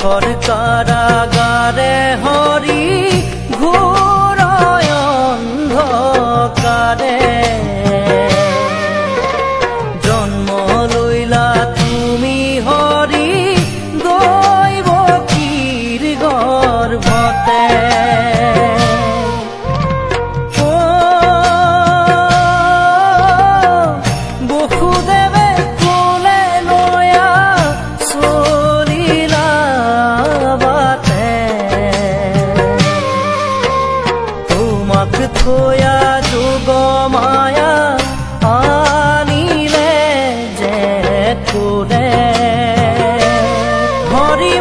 দুখৰ কাৰাগাৰে হৰি ঘূৰাই অন্ধকাৰে জন্ম লৈলা তুমি হৰি দৈৱকীৰ গৰ্ভতে থয়া যোগ মায়া আনিলে যে কোনে হৰি